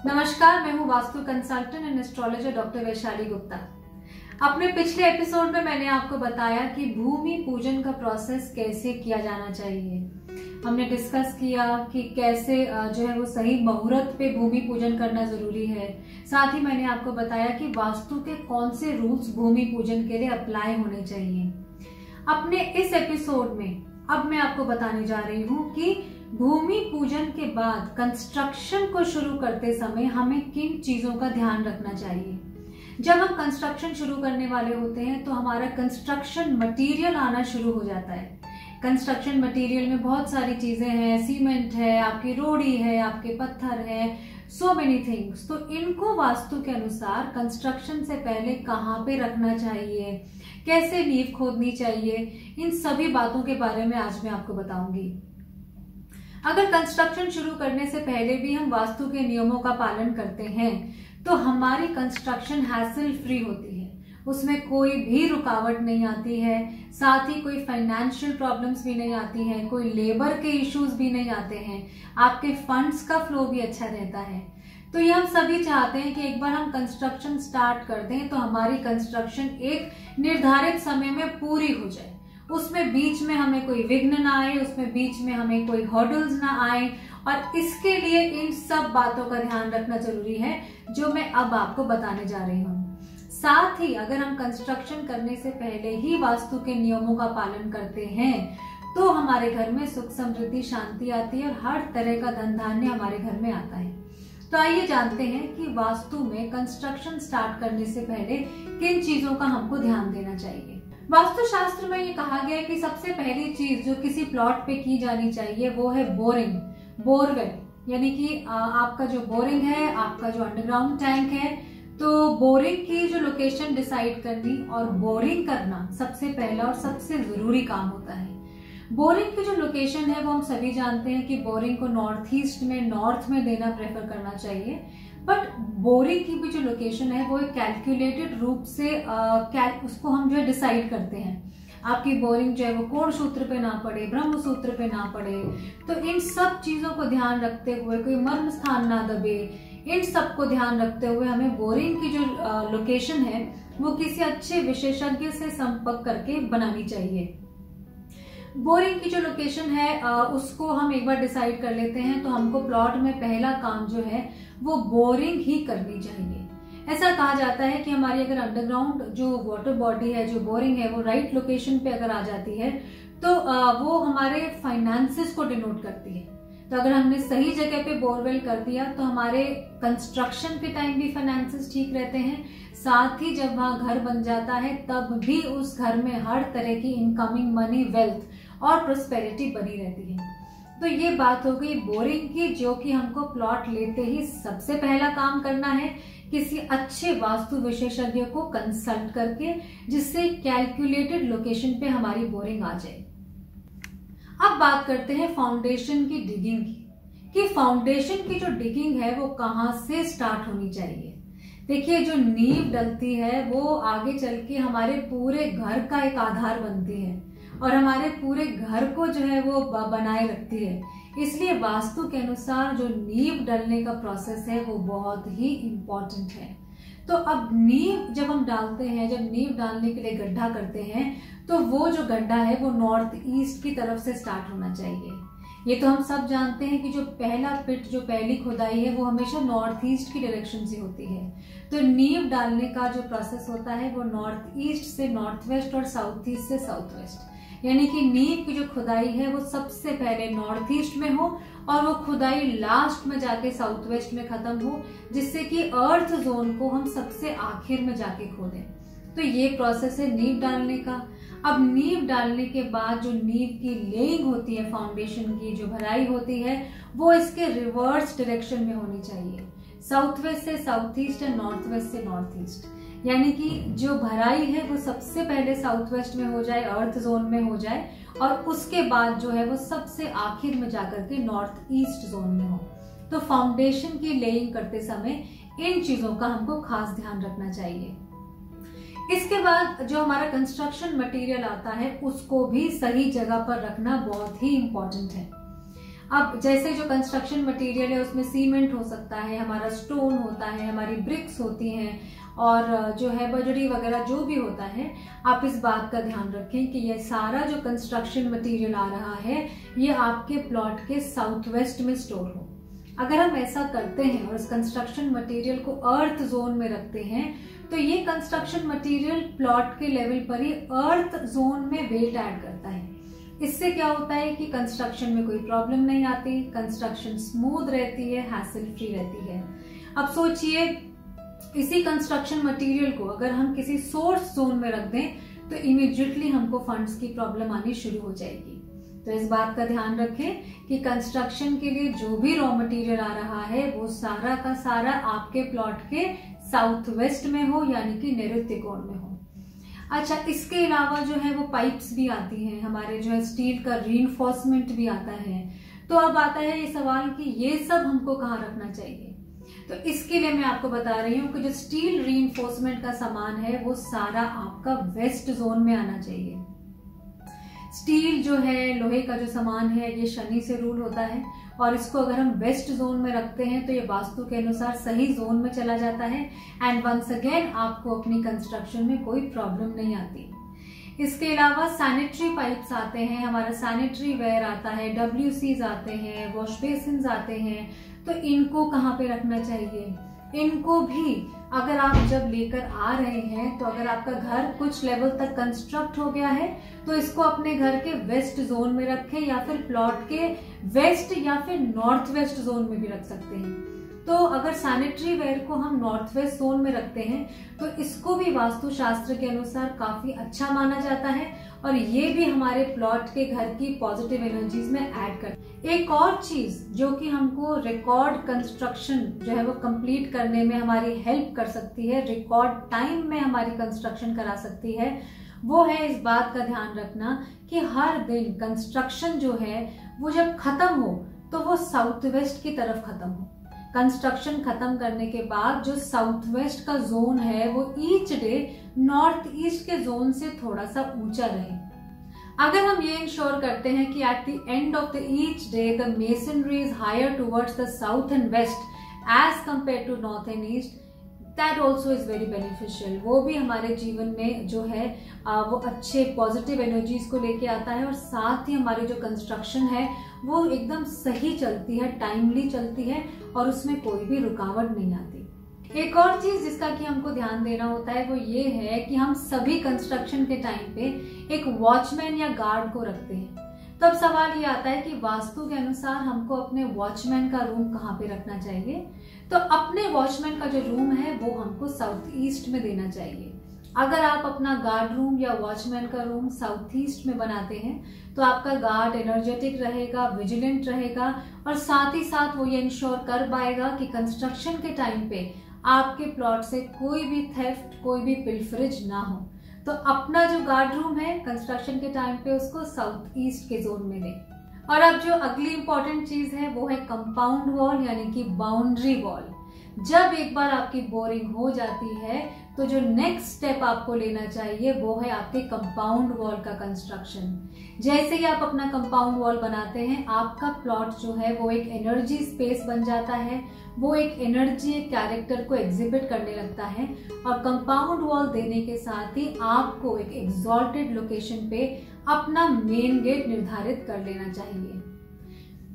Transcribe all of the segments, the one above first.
नमस्कार, मैं हूँ vastu consultant and astrologer doctor Vaishali Gupta. अपने पिछले एपिसोड में मैंने आपको बताया कि भूमि पूजन का प्रोसेस कैसे किया जाना चाहिए। हमने डिस्कस किया कि कैसे जो है वो सही मुहूर्त पे भूमि पूजन करना जरूरी है। साथ ही मैंने आपको बताया कि वास्तु के कौन से रूल्स भूमि पूजन के लिए अप्लाई होने चाहिए। अपने इस एपिसोड में अब मैं आपको बताने जा रही हूँ कि भूमि पूजन के बाद कंस्ट्रक्शन को शुरू करते समय हमें किन चीजों का ध्यान रखना चाहिए। जब हम कंस्ट्रक्शन शुरू करने वाले होते हैं तो हमारा कंस्ट्रक्शन मटेरियल आना शुरू हो जाता है। कंस्ट्रक्शन मटेरियल में बहुत सारी चीजें हैं, सीमेंट है, आपकी रोड़ी है, आपके पत्थर है, सो मेनी थिंग्स। तो इनको वास्तु के अनुसार कंस्ट्रक्शन से पहले कहाँ पे रखना चाहिए, कैसे नींव खोदनी चाहिए, इन सभी बातों के बारे में आज मैं आपको बताऊंगी। अगर कंस्ट्रक्शन शुरू करने से पहले भी हम वास्तु के नियमों का पालन करते हैं तो हमारी कंस्ट्रक्शन हैसल फ्री होती है, उसमें कोई भी रुकावट नहीं आती है। साथ ही कोई फाइनेंशियल प्रॉब्लम्स भी नहीं आती हैं, कोई लेबर के इश्यूज भी नहीं आते हैं, आपके फंड्स का फ्लो भी अच्छा रहता है। तो ये हम सभी चाहते हैं कि एक बार हम कंस्ट्रक्शन स्टार्ट कर दें तो हमारी कंस्ट्रक्शन एक निर्धारित समय में पूरी हो जाए, उसमें बीच में हमें कोई विघ्न ना आए, उसमें बीच में हमें कोई हर्डल्स ना आए। और इसके लिए इन सब बातों का ध्यान रखना जरूरी है जो मैं अब आपको बताने जा रही हूँ। साथ ही अगर हम कंस्ट्रक्शन करने से पहले ही वास्तु के नियमों का पालन करते हैं तो हमारे घर में सुख समृद्धि शांति आती है और हर तरह का धन धान्य हमारे घर में आता है। तो आइए जानते हैं कि वास्तु में कंस्ट्रक्शन स्टार्ट करने से पहले किन चीजों का हमको ध्यान देना चाहिए। वास्तु शास्त्र में ये कहा गया है कि सबसे पहली चीज जो किसी प्लॉट पे की जानी चाहिए वो है बोरिंग, बोरवेल। यानी कि आपका जो बोरिंग है, आपका जो अंडरग्राउंड टैंक है, तो बोरिंग की जो लोकेशन डिसाइड करनी और बोरिंग करना सबसे पहला और सबसे जरूरी काम होता है। बोरिंग की जो लोकेशन है वो हम सभी जानते हैं कि बोरिंग को नॉर्थ ईस्ट में, नॉर्थ में देना प्रेफर करना चाहिए। बट बोरिंग की भी जो लोकेशन है वो एक कैलकुलेटेड रूप से उसको हम जो है डिसाइड करते हैं। आपकी बोरिंग जो है वो कोण सूत्र पे ना पड़े, ब्रह्म सूत्र पे ना पड़े। तो इन सब चीजों को ध्यान रखते हुए, कोई मर्म स्थान ना दबे, इन सब को ध्यान रखते हुए हमें बोरिंग की जो लोकेशन है वो किसी अच्छे विशेषज्ञ से संपर्क करके बनानी चाहिए। बोरिंग की जो लोकेशन है उसको हम एक बार डिसाइड कर लेते हैं तो हमको प्लॉट में पहला काम जो है वो बोरिंग ही करनी चाहिए। ऐसा कहा जाता है कि हमारी अगर अंडरग्राउंड जो वाटर बॉडी है, जो बोरिंग है, वो राइट लोकेशन पे अगर आ जाती है तो वो हमारे फाइनेंसेस को डिनोट करती है। तो अगर हमने सही जगह पे बोरवेल कर दिया तो हमारे कंस्ट्रक्शन के टाइम भी फाइनेंसेस ठीक रहते हैं। साथ ही जब वहां घर बन जाता है तब भी उस घर में हर तरह की इनकमिंग मनी, वेल्थ और प्रोस्पेरिटी बनी रहती है। तो ये बात हो गई बोरिंग की, जो कि हमको प्लॉट लेते ही सबसे पहला काम करना है, किसी अच्छे वास्तु विशेषज्ञ को कंसल्ट करके, जिससे कैलकुलेटेड लोकेशन पे हमारी बोरिंग आ जाए। अब बात करते हैं फाउंडेशन की डिगिंग की, कि फाउंडेशन की जो डिगिंग है वो कहाँ से स्टार्ट होनी चाहिए। देखिए, जो नींव डलती है वो आगे चल के हमारे पूरे घर का एक आधार बनती है और हमारे पूरे घर को जो है वो बनाए रखती है। इसलिए वास्तु के अनुसार जो नींव डलने का प्रोसेस है वो बहुत ही इम्पोर्टेंट है। तो अब नींव जब हम डालते हैं, जब नींव डालने के लिए गड्ढा करते हैं तो वो जो गड्ढा है वो नॉर्थ ईस्ट की तरफ से स्टार्ट होना चाहिए। ये तो हम सब जानते हैं कि जो पहला पिट, जो पहली खुदाई है वो हमेशा नॉर्थ ईस्ट की डायरेक्शन से होती है। तो नींव डालने का जो प्रोसेस होता है वो नॉर्थ ईस्ट से नॉर्थ वेस्ट और साउथ ईस्ट से साउथ वेस्ट, यानी कि नींव की जो खुदाई है वो सबसे पहले नॉर्थ ईस्ट में हो और वो खुदाई लास्ट में जाके साउथ वेस्ट में खत्म हो, जिससे कि अर्थ जोन को हम सबसे आखिर में जाके खोदें। तो ये प्रोसेस है नींव डालने का। अब नींव डालने के बाद जो नींव की लेइंग होती है, फाउंडेशन की जो भराई होती है, वो इसके रिवर्स डायरेक्शन में होनी चाहिए। साउथ वेस्ट से साउथ ईस्ट और नॉर्थ वेस्ट से नॉर्थ ईस्ट, यानी कि जो भराई है वो सबसे पहले साउथ वेस्ट में हो जाए, अर्थ जोन में हो जाए, और उसके बाद जो है वो सबसे आखिर में जाकर के नॉर्थ ईस्ट जोन में हो। तो फाउंडेशन की लेइंग करते समय इन चीजों का हमको खास ध्यान रखना चाहिए। इसके बाद जो हमारा कंस्ट्रक्शन मटेरियल आता है उसको भी सही जगह पर रखना बहुत ही इम्पोर्टेंट है। अब जैसे जो कंस्ट्रक्शन मटेरियल है उसमें सीमेंट हो सकता है, हमारा स्टोन होता है, हमारी ब्रिक्स होती हैं और जो है बजरी वगैरह जो भी होता है, आप इस बात का ध्यान रखें कि ये सारा जो कंस्ट्रक्शन मटेरियल आ रहा है ये आपके प्लॉट के साउथ वेस्ट में स्टोर हो। अगर हम ऐसा करते हैं और इस कंस्ट्रक्शन मटेरियल को अर्थ जोन में रखते हैं तो ये कंस्ट्रक्शन मटेरियल प्लॉट के लेवल पर ही अर्थ जोन में वेट ऐड करता है। इससे क्या होता है कि कंस्ट्रक्शन में कोई प्रॉब्लम नहीं आती, कंस्ट्रक्शन स्मूथ रहती है, हैसल फ्री रहती है। अब सोचिए इसी कंस्ट्रक्शन मटेरियल को अगर हम किसी सोर्स जोन में रख दें तो इमीडिएटली हमको फंड्स की प्रॉब्लम आनी शुरू हो जाएगी। तो इस बात का ध्यान रखें कि कंस्ट्रक्शन के लिए जो भी रॉ मटेरियल आ रहा है वो सारा का सारा आपके प्लॉट के साउथ वेस्ट में हो, यानी कि नैऋत्य कोण में हो। अच्छा, इसके अलावा जो है वो पाइप्स भी आती हैं, हमारे जो है स्टील का रीइंफोर्समेंट भी आता है। तो अब आता है ये सवाल कि ये सब हमको कहाँ रखना चाहिए। तो इसके लिए मैं आपको बता रही हूँ कि जो स्टील रीइंफोर्समेंट का सामान है वो सारा आपका वेस्ट जोन में आना चाहिए। स्टील जो है, लोहे का जो सामान है, ये शनि से रूल होता है और इसको अगर हम वेस्ट जोन में रखते हैं तो ये वास्तु के अनुसार सही जोन में चला जाता है एंड वंस अगेन आपको अपनी कंस्ट्रक्शन में कोई प्रॉब्लम नहीं आती। इसके अलावा सैनिटरी पाइप्स आते हैं, हमारा सैनिटरी वेयर आता है, WCs आते हैं, वॉश बेसिन्स आते हैं। तो इनको कहाँ पे रखना चाहिए? इनको भी अगर आप जब लेकर आ रहे हैं तो अगर आपका घर कुछ लेवल तक कंस्ट्रक्ट हो गया है तो इसको अपने घर के वेस्ट जोन में रखें या फिर प्लॉट के वेस्ट या फिर नॉर्थ वेस्ट जोन में भी रख सकते हैं। तो अगर सैनिटरी वेयर को हम नॉर्थ वेस्ट जोन में रखते हैं तो इसको भी वास्तु शास्त्र के अनुसार काफी अच्छा माना जाता है और ये भी हमारे प्लॉट के घर की पॉजिटिव एनर्जीज में ऐड कर। एक और चीज जो कि हमको रिकॉर्ड कंस्ट्रक्शन जो है वो कंप्लीट करने में हमारी हेल्प कर सकती है, रिकॉर्ड टाइम में हमारी कंस्ट्रक्शन करा सकती है, वो है इस बात का ध्यान रखना कि हर दिन कंस्ट्रक्शन जो है वो जब खत्म हो तो वो साउथ वेस्ट की तरफ खत्म हो। कंस्ट्रक्शन खत्म करने के बाद जो साउथ वेस्ट का जोन है वो ईच डे नॉर्थ ईस्ट के जोन से थोड़ा सा ऊंचा रहे। अगर हम ये इंश्योर करते हैं कि at the end of the each day the masonry is higher towards the south and west as compare to north and east, that also is very beneficial. वो भी हमारे जीवन में जो है वो अच्छे पॉजिटिव एनर्जीज को लेके आता है और साथ ही हमारी जो कंस्ट्रक्शन है वो एकदम सही चलती है, टाइमली चलती है और उसमें कोई भी रुकावट नहीं आती। एक और चीज जिसका कि हमको ध्यान देना होता है वो ये है कि हम सभी कंस्ट्रक्शन के टाइम पे एक वॉचमैन या गार्ड को रखते हैं। तब सवाल ये आता है कि वास्तु के अनुसार हमको अपने वॉचमैन का रूम कहाँ पे रखना चाहिए। तो अपने वॉचमैन का जो रूम है वो हमको साउथ ईस्ट में देना चाहिए। अगर आप अपना गार्ड रूम या वॉचमैन का रूम साउथ ईस्ट में बनाते हैं तो आपका गार्ड एनर्जेटिक रहेगा, विजिलेंट रहेगा और साथ ही साथ वो ये इंश्योर कर पाएगा कि कंस्ट्रक्शन के टाइम पे आपके प्लॉट से कोई भी थेफ्ट, कोई भी पिल्फरेज ना हो। तो अपना जो गार्ड रूम है कंस्ट्रक्शन के टाइम पे उसको साउथ ईस्ट के जोन में दें। और अब जो अगली इंपॉर्टेंट चीज है वो है कंपाउंड वॉल यानी कि बाउंड्री वॉल। जब एक बार आपकी बोरिंग हो जाती है तो जो नेक्स्ट स्टेप आपको लेना चाहिए वो है आपके कंपाउंड वॉल का कंस्ट्रक्शन। जैसे ही आप अपना कंपाउंड वॉल बनाते हैं आपका प्लॉट जो है वो एक एनर्जी स्पेस बन जाता है, वो एक एनर्जी कैरेक्टर को एग्जिबिट करने लगता है और कंपाउंड वॉल देने के साथ ही आपको एक एग्जॉल्टेड लोकेशन पे अपना मेन गेट निर्धारित कर लेना चाहिए।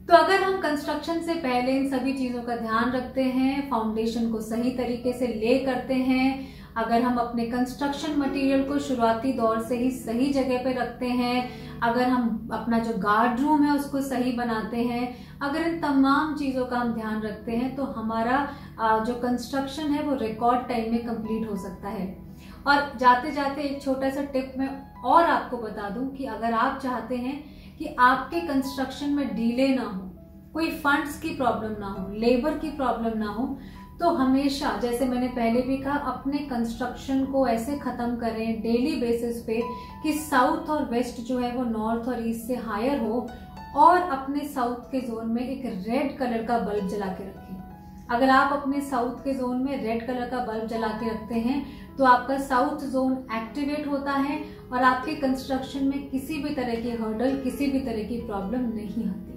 तो अगर हम कंस्ट्रक्शन से पहले इन सभी चीजों का ध्यान रखते हैं, फाउंडेशन को सही तरीके से ले करते हैं, अगर हम अपने कंस्ट्रक्शन मटेरियल को शुरुआती दौर से ही सही जगह पे रखते हैं, अगर हम अपना जो गार्ड रूम है उसको सही बनाते हैं, अगर इन तमाम चीजों का हम ध्यान रखते हैं तो हमारा जो कंस्ट्रक्शन है वो रिकॉर्ड टाइम में कंप्लीट हो सकता है। और जाते जाते एक छोटा सा टिप मैं और आपको बता दूं कि अगर आप चाहते हैं कि आपके कंस्ट्रक्शन में डिले ना हो, कोई फंड्स की प्रॉब्लम ना हो, लेबर की प्रॉब्लम ना हो, तो हमेशा जैसे मैंने पहले भी कहा अपने कंस्ट्रक्शन को ऐसे खत्म करें डेली बेसिस पे कि साउथ और वेस्ट जो है वो नॉर्थ और ईस्ट से हायर हो और अपने साउथ के जोन में एक रेड कलर का बल्ब जला के रखें। अगर आप अपने साउथ के जोन में रेड कलर का बल्ब जला के रखते हैं तो आपका साउथ जोन एक्टिवेट होता है और आपके कंस्ट्रक्शन में किसी भी तरह की हर्डल, किसी भी तरह की प्रॉब्लम नहीं आती।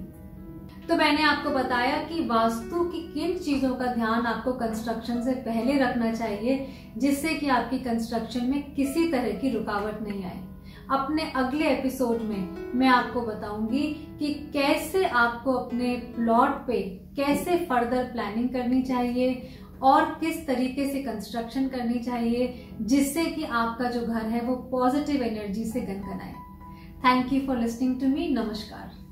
तो मैंने आपको बताया कि वास्तु की किन चीजों का ध्यान आपको कंस्ट्रक्शन से पहले रखना चाहिए जिससे कि आपकी कंस्ट्रक्शन में किसी तरह की रुकावट नहीं आए। अपने अगले एपिसोड में मैं आपको बताऊंगी कि कैसे आपको अपने प्लॉट पे कैसे फर्दर प्लानिंग करनी चाहिए और किस तरीके से कंस्ट्रक्शन करनी चाहिए जिससे कि आपका जो घर है वो पॉजिटिव एनर्जी से गनगनाए। Thank you for listening to me. नमस्कार।